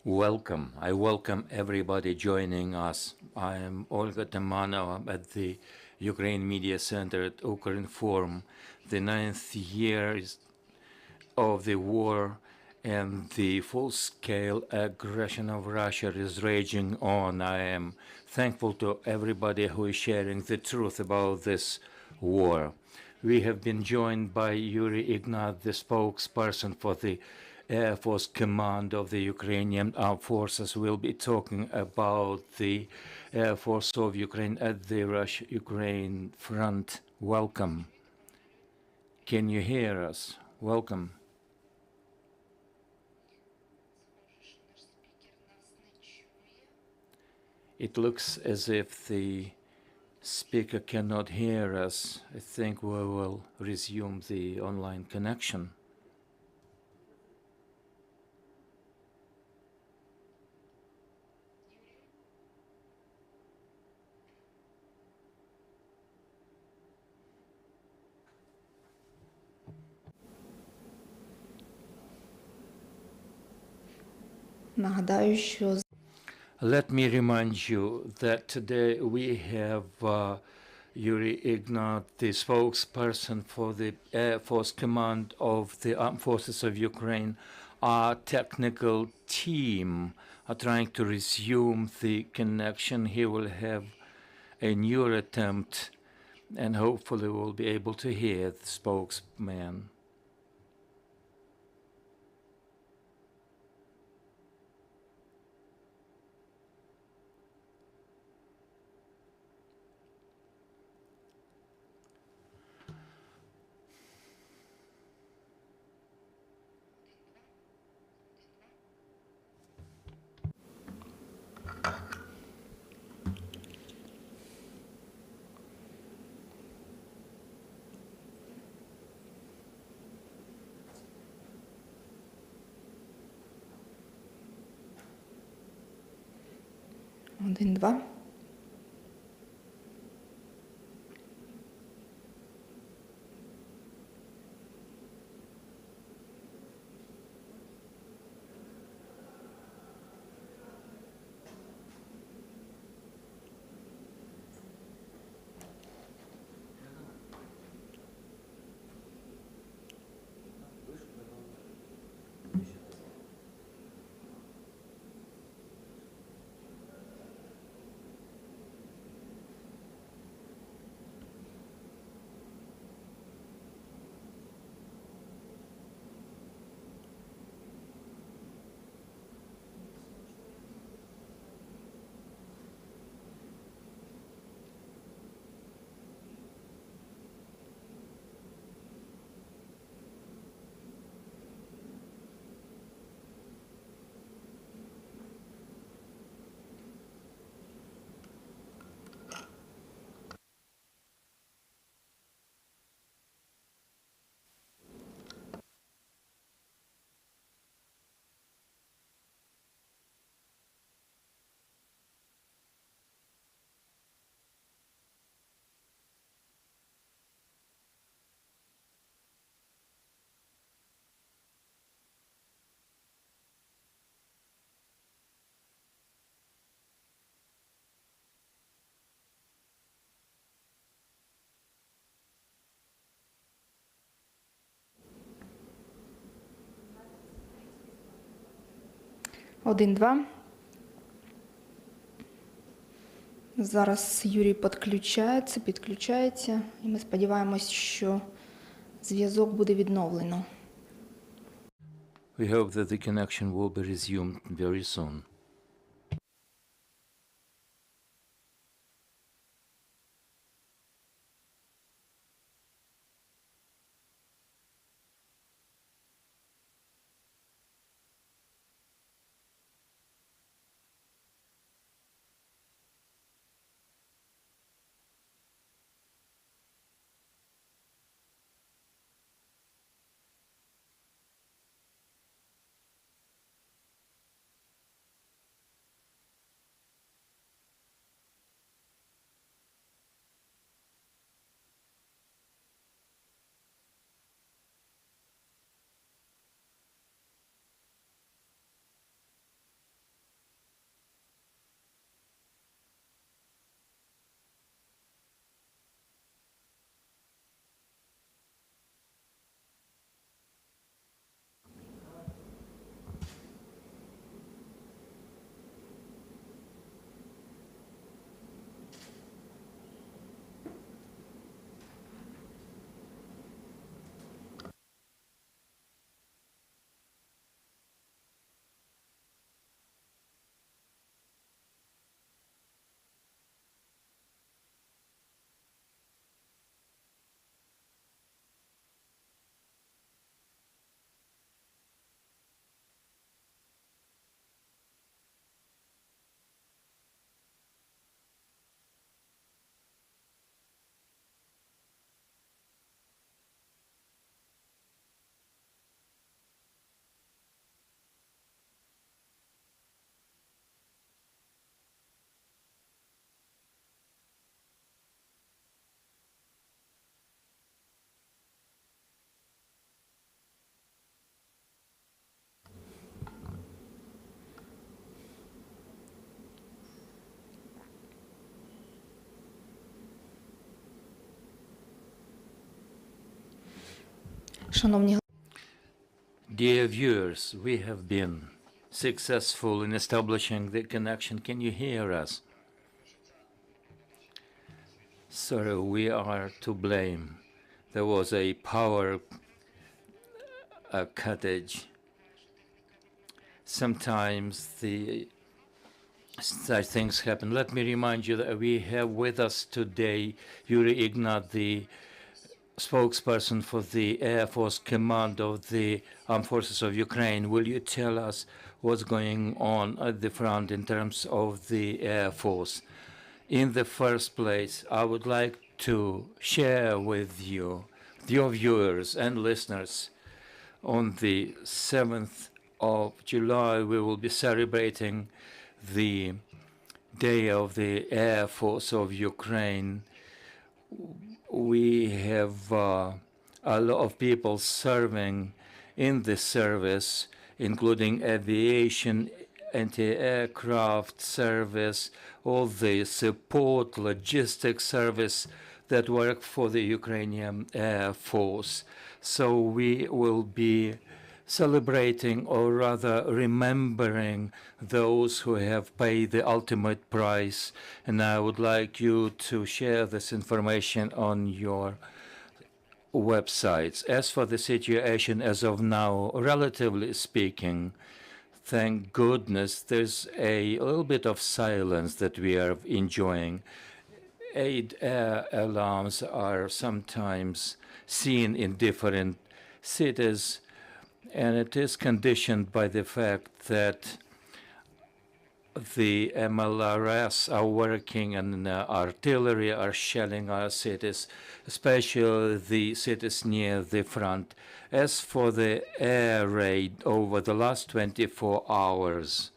Welcome. I welcome everybody joining us. I am Olga Tamanova at the Ukraine Media Center at Ukrinform. The 9th year of the war and the full-scale aggression of Russia is raging on. I am thankful to everybody who is sharing the truth about this war. We have been joined by Yuriy Ignat, the spokesperson for the Air Force Command of the Ukrainian Armed Forces. Will be talking about the Air Force of Ukraine at the Russia-Ukraine front. Welcome. Can you hear us? Welcome. It looks as if the speaker cannot hear us. I think we will resume the online connection. Нагадаю, що Let me remind you that today we have Yuriy Ignat, the spokesperson for the Air Force Command of the Armed Forces of Ukraine. Our technical team are trying to resume the connection. He will have a new attempt, and hopefully we'll be able to hear the spokesman. один, два. Один, два. Зараз Юрій підключається, і ми сподіваємось, що зв'язок буде відновлено. We hope that the connection will be resumed very soon. Шановні Dear viewers, we have been successful in establishing the connection. Can you hear us? Sorry, we are to blame. There was a power outage. Sometimes such things happen. Let me remind you that we have with us today Yuriy Ignat, the spokesperson for the Air Force Command of the Armed Forces of Ukraine. Will you tell us what's going on at the front in terms of the Air Force? In the first place, I would like to share with you, your viewers and listeners, on the 7th of July, we will be celebrating the Day of the Air Force of Ukraine. We have a lot of people serving in the service, including aviation, anti-aircraft service, all the support, logistics service that work for the Ukrainian Air Force. So we will be celebrating, or rather remembering, those who have paid the ultimate price. And I would like you to share this information on your websites. As for the situation as of now, relatively speaking, thank goodness there's a little bit of silence that we are enjoying. 8 air alarms are sometimes seen in different cities, and it is conditioned by the fact that the MLRS are working and artillery are shelling our cities, especially the cities near the front. As for the air raid over the last 24 hours,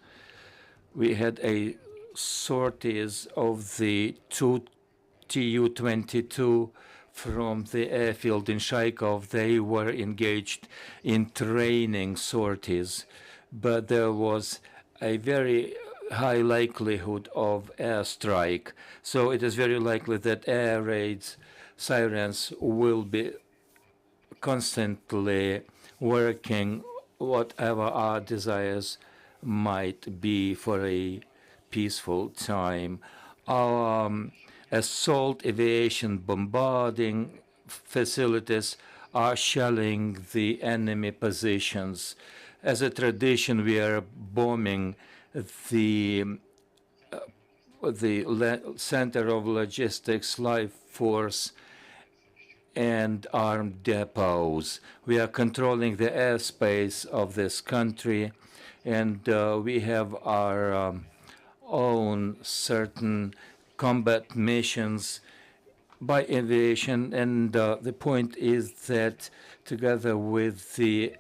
we had a sorties of the Tu-22 from the airfield in Kyiv. They were engaged in training sorties, but there was a very high likelihood of airstrike. So it is very likely that air raids, sirens will be constantly working, whatever our desires might be for a peaceful time. Our assault aviation bombarding facilities are shelling the enemy positions. As a tradition, we are bombing the center of logistics, life force, and armed depots. We are controlling the airspace of this country, and we have our own certain combat missions by aviation. And the point is that together with the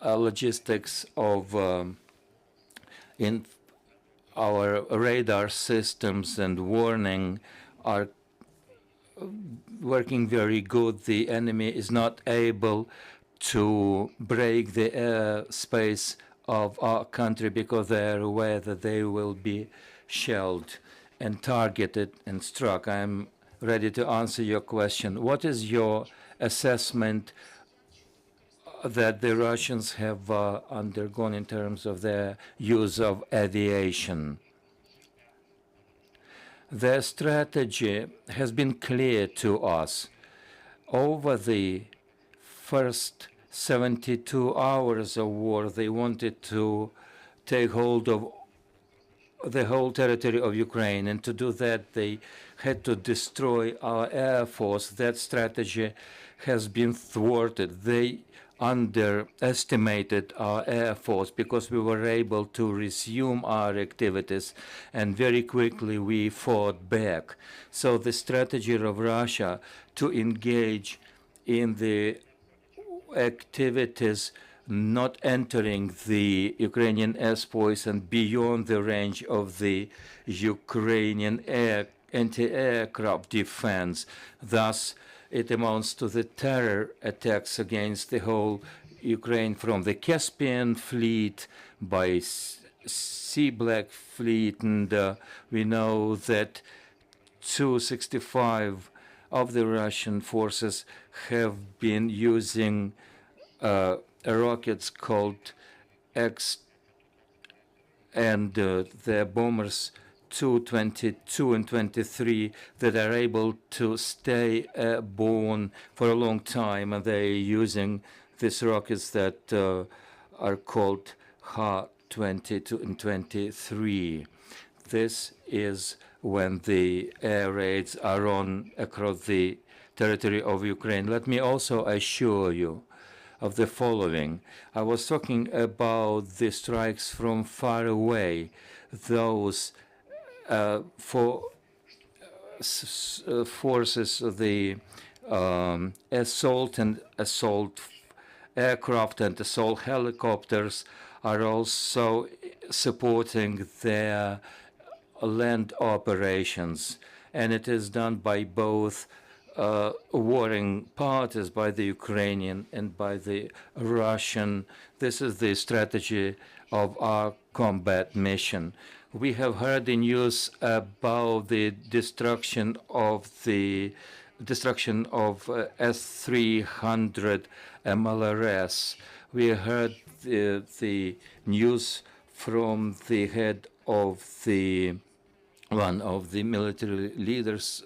logistics of in our radar systems and warning are working very good. The enemy is not able to break the airspace of our country because they are aware that they will be shelled and targeted and struck. I'm ready to answer your question. What is your assessment that the Russians have undergone in terms of their use of aviation? Their strategy has been clear to us. Over the first 72 hours of war, they wanted to take hold of the whole territory of Ukraine, and to do that, they had to destroy our air force. That strategy has been thwarted. They underestimated our air force because we were able to resume our activities, and very quickly we fought back. So the strategy of Russia to engage in the activities not entering the Ukrainian airspace and beyond the range of the Ukrainian anti-aircraft defense. Thus, it amounts to the terror attacks against the whole Ukraine from the Caspian fleet, by Sea Black Fleet, and we know that 265 of the Russian forces have been using rockets called X and the bombers 222 and 23 that are able to stay airborne for a long time, and they're using these rockets that are called Ha-22 and 23. This is when the air raids are on across the territory of Ukraine. Let me also assure you of the following. I was talking about the strikes from far away, those forces, the assault aircraft and assault helicopters are also supporting their land operations, and it is done by both warring parties, by the Ukrainian and by the Russian. This is the strategy of our combat mission. We have heard the news about the destruction of S-300 MLRS. We heard the news from the head of one of the military leaders,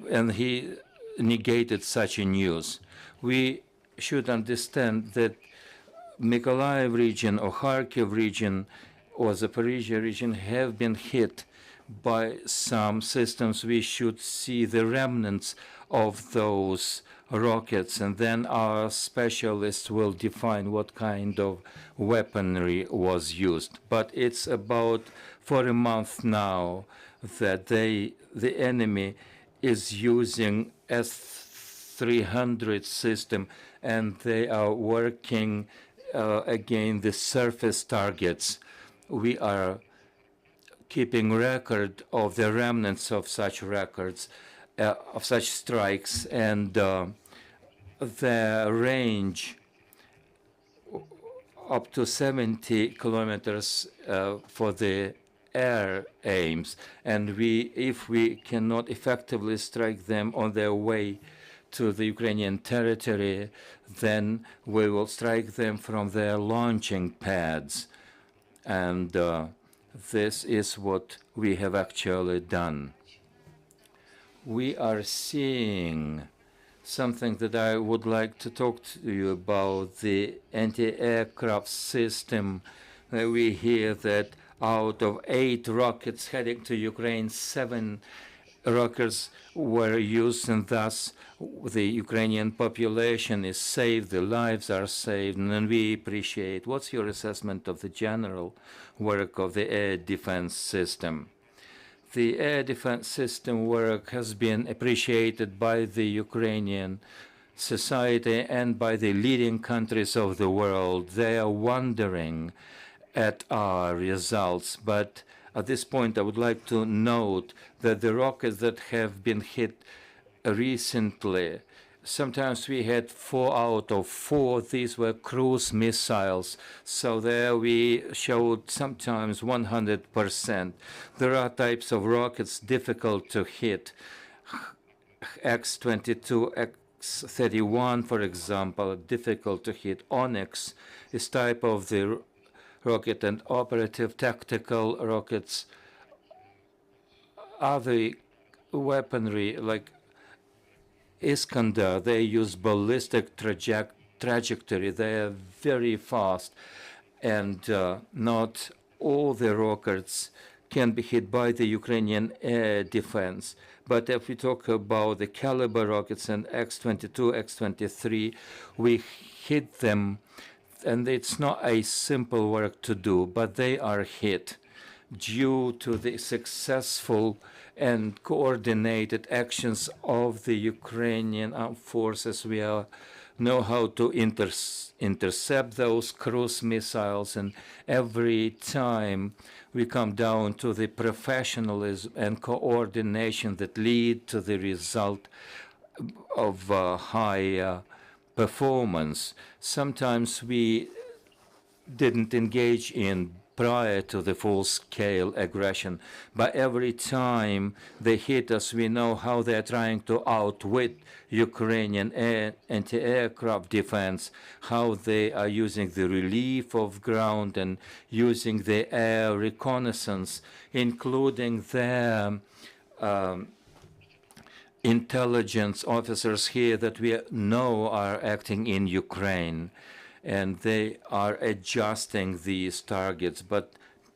and he negated such a news. We should understand that Mykolaiv region or Kharkiv region or Zaporizhia region have been hit by some systems. We should see the remnants of those rockets, and then our specialists will define what kind of weaponry was used. But it's about for a month now that the enemy is using S-300 system, and they are working against the surface targets. We are keeping record of the remnants of such records, of such strikes, and the range up to 70 kilometers for the air aims. And if we cannot effectively strike them on their way to the Ukrainian territory, then we will strike them from their launching pads. And this is what we have actually done. We are seeing something that I would like to talk to you about, the anti-aircraft system. We hear that out of 8 rockets heading to Ukraine, 7 rockets were used, and thus the Ukrainian population is saved, the lives are saved, and we appreciate. What's your assessment of the general work of the air defense system? The air defense system work has been appreciated by the Ukrainian society and by the leading countries of the world. They are wondering at our results, but at this point I would like to note that the rockets that have been hit recently, sometimes we had 4 out of 4. These were cruise missiles. So there we showed sometimes 100%. There are types of rockets difficult to hit. X-22, X-31, for example, difficult to hit. Onyx is type of the rocket, and operative tactical rockets. Other weaponry like Iskander, they use ballistic trajectory. They are very fast, and not all the rockets can be hit by the Ukrainian air defense. But if we talk about the caliber rockets and X-22, X-23, we hit them, and it's not a simple work to do, but they are hit due to the successful and coordinated actions of the Ukrainian armed forces. We know how to intercept those cruise missiles, and every time we come down to the professionalism and coordination that lead to the result of high performance. Sometimes we didn't engage in prior to the full-scale aggression. But every time they hit us, we know how they're trying to outwit Ukrainian anti-aircraft defense, how they are using the relief of ground and using the air reconnaissance, including their intelligence officers here that we know are acting in Ukraine, and they are adjusting these targets, but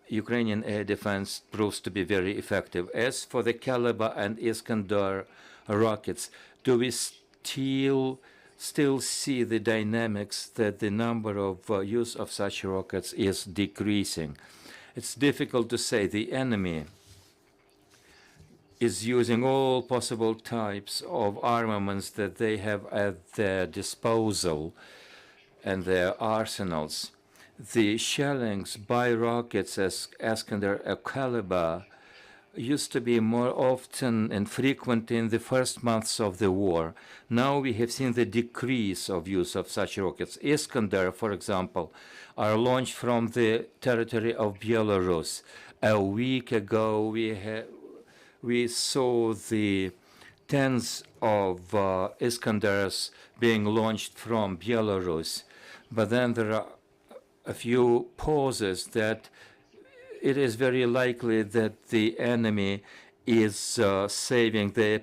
Ukrainian air defense proves to be very effective. As for the Kalibr and Iskander rockets, do we still see the dynamics that the number of use of such rockets is decreasing? It's difficult to say. The enemy is using all possible types of armaments that they have at their disposal and their arsenals. The shellings by rockets as Iskander or Kalibr used to be more often and frequent in the first months of the war. Now we have seen the decrease of use of such rockets. Iskander, for example, are launched from the territory of Belarus. A week ago, we saw the tens of Iskanders being launched from Belarus. But then there are a few pauses that it is very likely that the enemy is saving the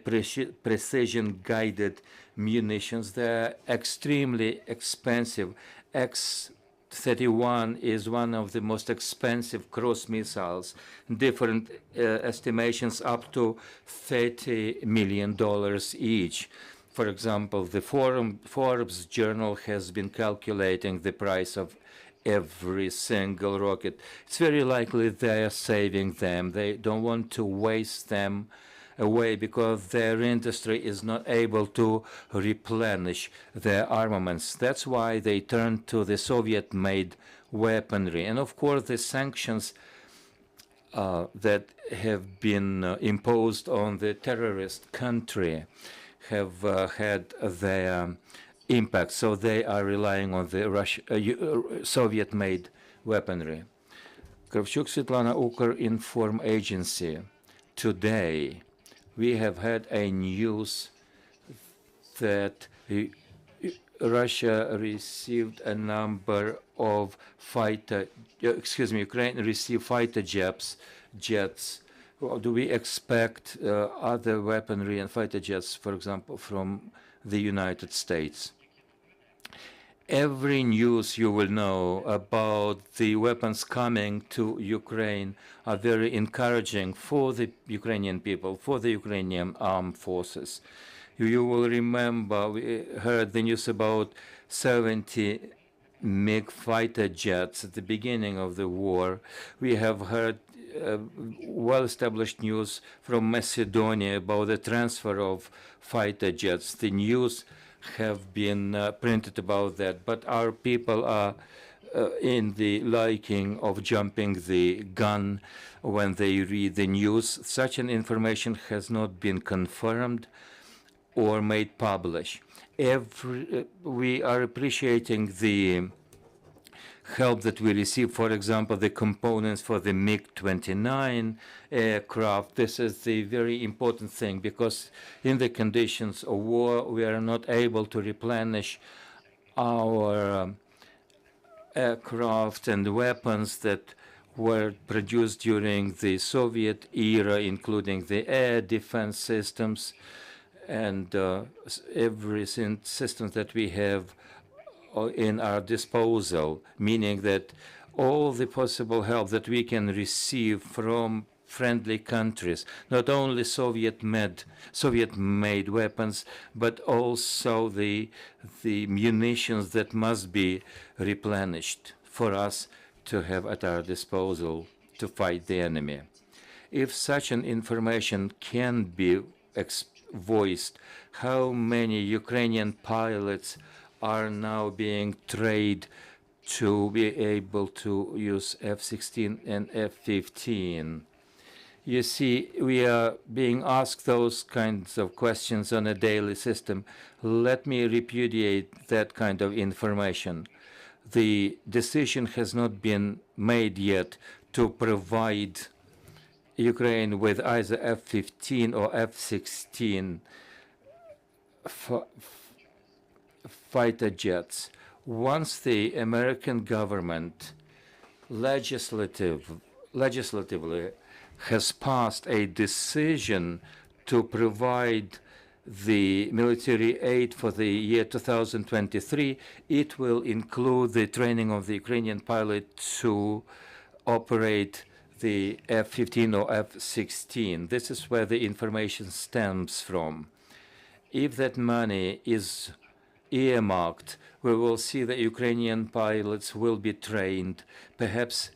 precision-guided munitions. They're extremely expensive. X-31 is one of the most expensive cruise missiles. Different estimations up to $30 million each. For example, the Forbes journal has been calculating the price of every single rocket. It's very likely they are saving them. They don't want to waste them away because their industry is not able to replenish their armaments. That's why they turn to the Soviet-made weaponry. And of course, the sanctions that have been imposed on the terrorist country have had their impact, so they are relying on the Soviet-made weaponry. Kravchuk Svetlana, Ukrinform Agency. Today, we have had a news that Russia received a number of Ukraine received fighter jets. Do we expect other weaponry and fighter jets, for example, from the United States? Every news you will know about the weapons coming to Ukraine are very encouraging for the Ukrainian people, for the Ukrainian armed forces. You will remember we heard the news about 70 MiG fighter jets at the beginning of the war. We have heard well-established news from Macedonia about the transfer of fighter jets. The news have been printed about that, but our people are in the liking of jumping the gun when they read the news. Such an information has not been confirmed or made public. We are appreciating the help that we receive, for example, the components for the MiG-29 aircraft. This is the very important thing because in the conditions of war, we are not able to replenish our aircraft and weapons that were produced during the Soviet era, including the air defense systems and every system that we have in our disposal, meaning that all the possible help that we can receive from friendly countries, not only Soviet-made weapons, but also the munitions that must be replenished for us to have at our disposal to fight the enemy. If such an information can be voiced, how many Ukrainian pilots are now being trained to be able to use F-16 and F-15. You see, we are being asked those kinds of questions on a daily system. Let me repudiate that kind of information. the decision has not been made yet to provide Ukraine with either F-15 or F-16 fighter jets. Once the American government legislatively has passed a decision to provide the military aid for the year 2023, it will include the training of the Ukrainian pilot to operate the F-15 or F-16. This is where the information stems from. If that money is earmarked, we will see that Ukrainian pilots will be trained, perhaps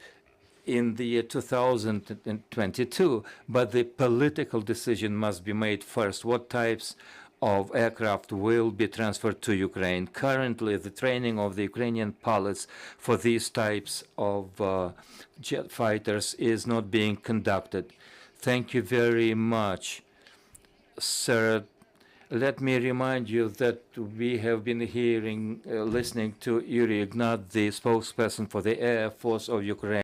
in the year 2022, but the political decision must be made first. What types of aircraft will be transferred to Ukraine? Currently, the training of the Ukrainian pilots for these types of jet fighters is not being conducted. Thank you very much, sir. Let me remind you that we have been listening to Yuriy Ignat, the spokesperson for the Air Force of Ukraine.